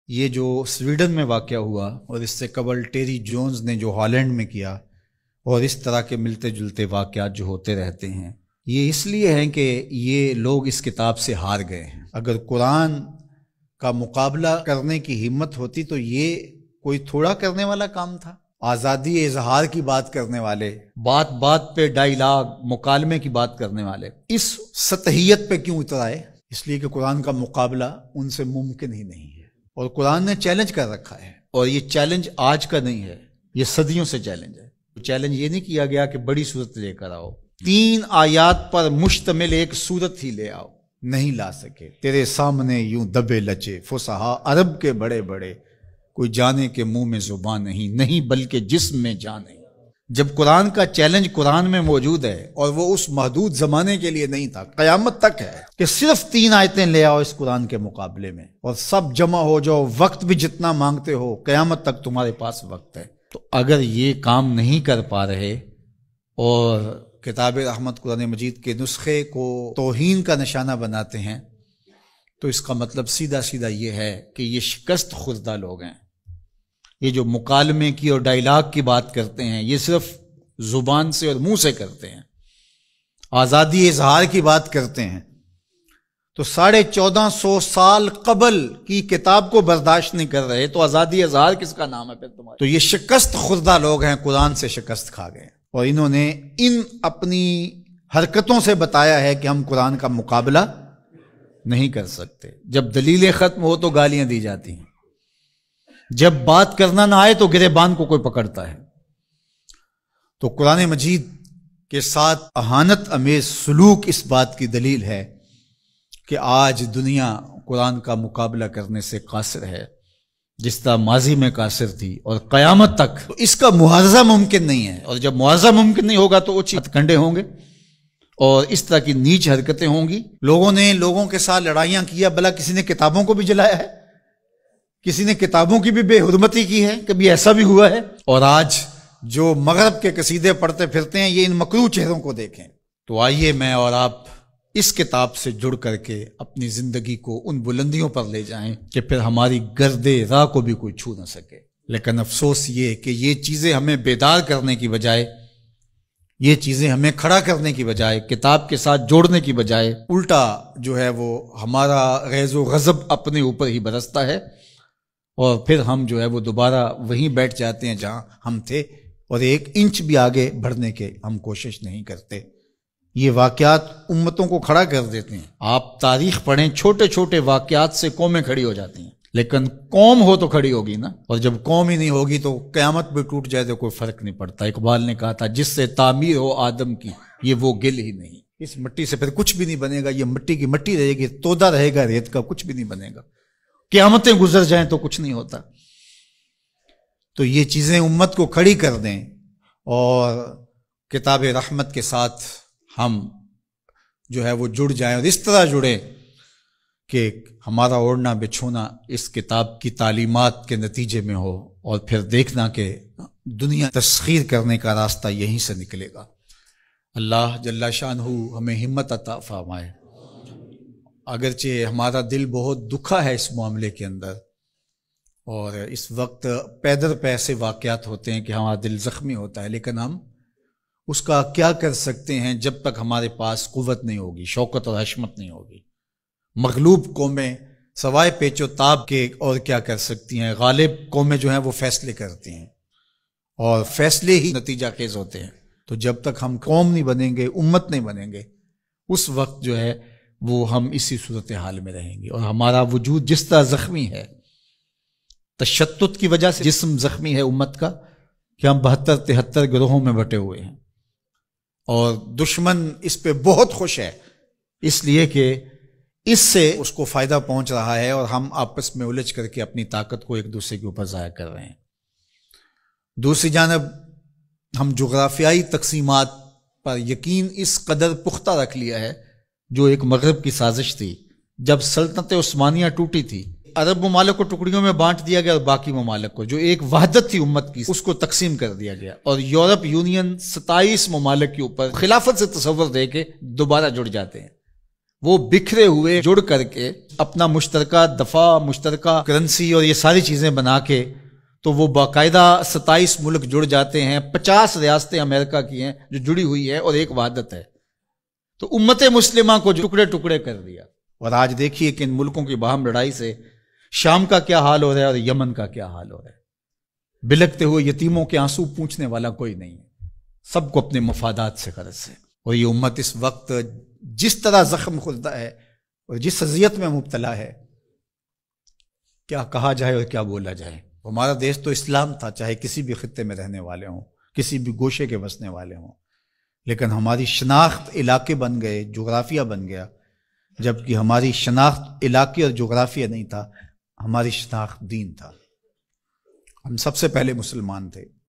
یہ جو سویڈن میں واقعہ ہوا اور اس سے قبل ٹیری جونز نے جو ہالینڈ میں کیا، اور اس طرح کے ملتے جلتے واقعات جو ہوتے رہتے ہیں، یہ اس لیے ہیں کہ یہ لوگ اس کتاب سے ہار گئے ہیں۔ اگر قرآن کا مقابلہ کرنے کی ہمت ہوتی تو یہ کوئی تھوڑا کرنے والا کام تھا۔ آزادی اظہار کی بات کرنے والے، بات بات پہ ڈائیلاگ مکالمے کی بات کرنے والے اس سطحیت پہ کیوں اتر آئے؟ اس لیے کہ قرآن کا مقابلہ ان سے ممکن ہی نہیں ہے، اور قرآن نے چیلنج کر رکھا ہے، اور یہ چیلنج آج کا نہیں ہے، یہ صدیوں سے چیلنج ہے۔ چیلنج یہ نہیں کیا گیا کہ بڑی صورت لے کر آؤ، 3 آیات پر مشتمل ایک صورت ہی لے آؤ، نہیں لا سکے۔ تیرے سامنے یوں دبے لچے فصحا عرب کے بڑے بڑے، کوئی جانے کے منہ میں زبان نہیں بلکہ جسم میں جان نہیں۔ جب قرآن کا چیلنج قرآن میں موجود ہے، اور وہ اس محدود زمانے کے لیے نہیں تھا، قیامت تک ہے کہ صرف 3 آیتیں لے آؤ اس قرآن کے مقابلے میں، اور سب جمع ہو جاؤ، وقت بھی جتنا مانگتے ہو، قیامت تک تمہارے پاس وقت ہے۔ تو اگر یہ کام نہیں کر پا رہے اور کتاب رحمت قرآن مجید کے نسخے کو توہین کا نشانہ بناتے ہیں، تو اس کا مطلب سیدھا سیدھا یہ ہے کہ یہ شکست خوردہ لوگ ہیں۔ یہ جو مکالمے کی اور ڈائیلاگ کی بات کرتے ہیں، یہ صرف زبان سے اور منہ سے کرتے ہیں۔ آزادی اظہار کی بات کرتے ہیں تو 1450 سال قبل کی کتاب کو برداشت نہیں کر رہے، تو آزادی اظہار کس کا نام ہے پھر تمہارا؟ تو یہ شکست خوردہ لوگ ہیں، قرآن سے شکست کھا گئے، اور انہوں نے ان اپنی حرکتوں سے بتایا ہے کہ ہم قرآن کا مقابلہ نہیں کر سکتے۔ جب دلیلیں ختم ہو تو گالیاں دی جاتی ہیں، جب بات کرنا نہ آئے تو گریبان کو کوئی پکڑتا ہے۔ تو قرآن مجید کے ساتھ اہانت امیز سلوک اس بات کی دلیل ہے کہ آج دنیا قرآن کا مقابلہ کرنے سے قاصر ہے، جس طرح ماضی میں قاصر تھی، اور قیامت تک تو اس کا معاوضہ ممکن نہیں ہے، اور جب معاوضہ ممکن نہیں ہوگا تو اوچھے ہتھ کنڈے ہوں گے اور اس طرح کی نیچ حرکتیں ہوں گی۔ لوگوں نے لوگوں کے ساتھ لڑائیاں کیا، بھلا کسی نے کتابوں کو بھی جلایا ہے، کسی نے کتابوں کی بھی بے حرمتی کی ہے، کبھی ایسا بھی ہوا ہے؟ اور آج جو مغرب کے قصیدے پڑھتے پھرتے ہیں، یہ ان مکروہ چہروں کو دیکھیں۔ تو آئیے میں اور آپ اس کتاب سے جڑ کر کے اپنی زندگی کو ان بلندیوں پر لے جائیں کہ پھر ہماری گرد راہ کو بھی کوئی چھو نہ سکے۔ لیکن افسوس یہ کہ یہ چیزیں ہمیں بیدار کرنے کی بجائے، یہ چیزیں ہمیں کھڑا کرنے کی بجائے، کتاب کے ساتھ جوڑنے کی بجائے، الٹا جو ہے وہ ہمارا غیظ و غضب اپنے اوپر ہی برستا ہے، اور پھر ہم جو ہے وہ دوبارہ وہیں بیٹھ جاتے ہیں جہاں ہم تھے، اور 1 انچ بھی آگے بڑھنے کے ہم کوشش نہیں کرتے۔ یہ واقعات امتوں کو کھڑا کر دیتے ہیں۔ آپ تاریخ پڑھیں، چھوٹے چھوٹے واقعات سے قومیں کھڑی ہو جاتی ہیں، لیکن قوم ہو تو کھڑی ہوگی نا، اور جب قوم ہی نہیں ہوگی تو قیامت بھی ٹوٹ جائے تو کوئی فرق نہیں پڑتا۔ اقبال نے کہا تھا، جس سے تعمیر ہو آدم کی، یہ وہ گل ہی نہیں۔ اس مٹی سے پھر کچھ بھی نہیں بنے گا، یہ مٹی کی مٹی رہے گی، تودا رہے گا ریت کا، کچھ بھی نہیں بنے گا۔ قیامتیں گزر جائیں تو کچھ نہیں ہوتا۔ تو یہ چیزیں امت کو کھڑی کر دیں، اور کتاب رحمت کے ساتھ ہم جو ہے وہ جڑ جائیں، اور اس طرح جڑیں کہ ہمارا اوڑھنا بچھونا اس کتاب کی تعلیمات کے نتیجے میں ہو، اور پھر دیکھنا کہ دنیا تسخیر کرنے کا راستہ یہیں سے نکلے گا۔ اللہ جل شانہ ہمیں ہمت عطا فرمائے۔ اگرچہ ہمارا دل بہت دکھا ہے اس معاملے کے اندر، اور اس وقت پے در پے ایسے واقعات ہوتے ہیں کہ ہمارا دل زخمی ہوتا ہے، لیکن ہم اس کا کیا کر سکتے ہیں جب تک ہمارے پاس قوت نہیں ہوگی، شوکت اور حشمت نہیں ہوگی۔ مغلوب قومیں سوائے پیچ و تاب کے اور کیا کر سکتی ہیں؟ غالب قومیں جو ہیں وہ فیصلے کرتی ہیں، اور فیصلے ہی نتیجہ خیز ہوتے ہیں۔ تو جب تک ہم قوم نہیں بنیں گے، امت نہیں بنیں گے، اس وقت جو ہے وہ ہم اسی صورتحال میں رہیں گے، اور ہمارا وجود جس طرح زخمی ہے، تشتت کی وجہ سے جسم زخمی ہے امت کا، کہ ہم 72-73 گروہوں میں بٹے ہوئے ہیں، اور دشمن اس پہ بہت خوش ہے، اس لیے کہ اس سے اس کو فائدہ پہنچ رہا ہے، اور ہم آپس میں الجھ کر کے اپنی طاقت کو ایک دوسرے کے اوپر ضائع کر رہے ہیں۔ دوسری جانب ہم جغرافیائی تقسیمات پر یقین اس قدر پختہ رکھ لیا ہے، جو ایک مغرب کی سازش تھی۔ جب سلطنت عثمانیہ ٹوٹی تھی، عرب ممالک کو ٹکڑیوں میں بانٹ دیا گیا، اور باقی ممالک کو، جو ایک وحدت تھی امت کی، اس کو تقسیم کر دیا گیا، اور یورپ یونین 27 ممالک کے اوپر خلافت سے تصور دے کے دوبارہ جڑ جاتے ہیں۔ وہ بکھرے ہوئے جڑ کر کے اپنا مشترکہ دفاع، مشترکہ کرنسی اور یہ ساری چیزیں بنا کے، تو وہ باقاعدہ 27 ملک جڑ جاتے ہیں، 50 ریاستیں امریکہ کی ہیں جو جڑی ہوئی ہے اور ایک وحدت ہے۔ تو امت مسلمہ کو ٹکڑے ٹکڑے کر دیا۔ اور آج دیکھیے کہ ان ملکوں کی باہم لڑائی سے شام کا کیا حال ہو رہا ہے اور یمن کا کیا حال ہو رہا ہے۔ بلکتے ہوئے یتیموں کے آنسو پوچھنے والا کوئی نہیں ہے، سب کو اپنے مفادات سے غرض ہے۔ اور یہ امت اس وقت جس طرح زخم خوردہ ہے اور جس اذیت میں مبتلا ہے، کیا کہا جائے اور کیا بولا جائے۔ ہمارا دیش تو اسلام تھا، چاہے کسی بھی خطے میں رہنے والے ہوں، کسی بھی گوشے کے بسنے والے ہوں، لیکن ہماری شناخت علاقے بن گئے، جغرافیہ بن گیا، جبکہ ہماری شناخت علاقے اور جغرافیہ نہیں تھا، ہماری شناخت دین تھا۔ ہم سب سے پہلے مسلمان تھے۔